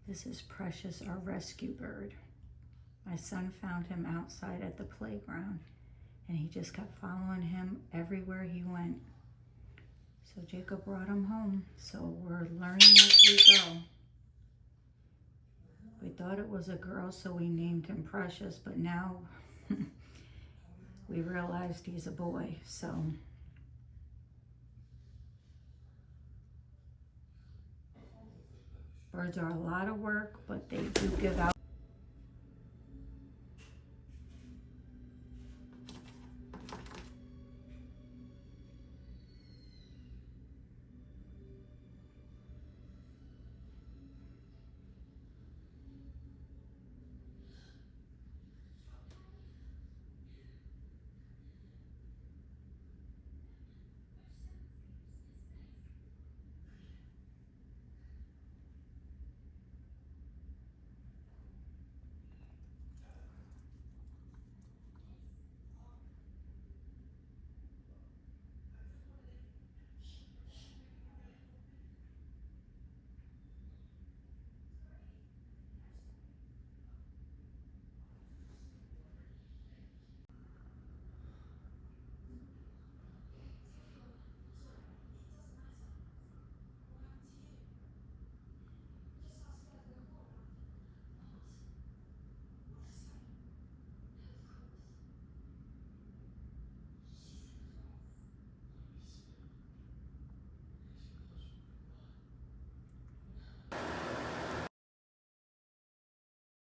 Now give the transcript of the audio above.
This is Precious, our rescue bird. My son found him outside at the playground, and he just kept following him everywhere he went. So Jacob brought him home. So we're learning as we go. We thought it was a girl, so we named him Precious, but now we realized he's a boy, so. Birds are a lot of work, but they do give out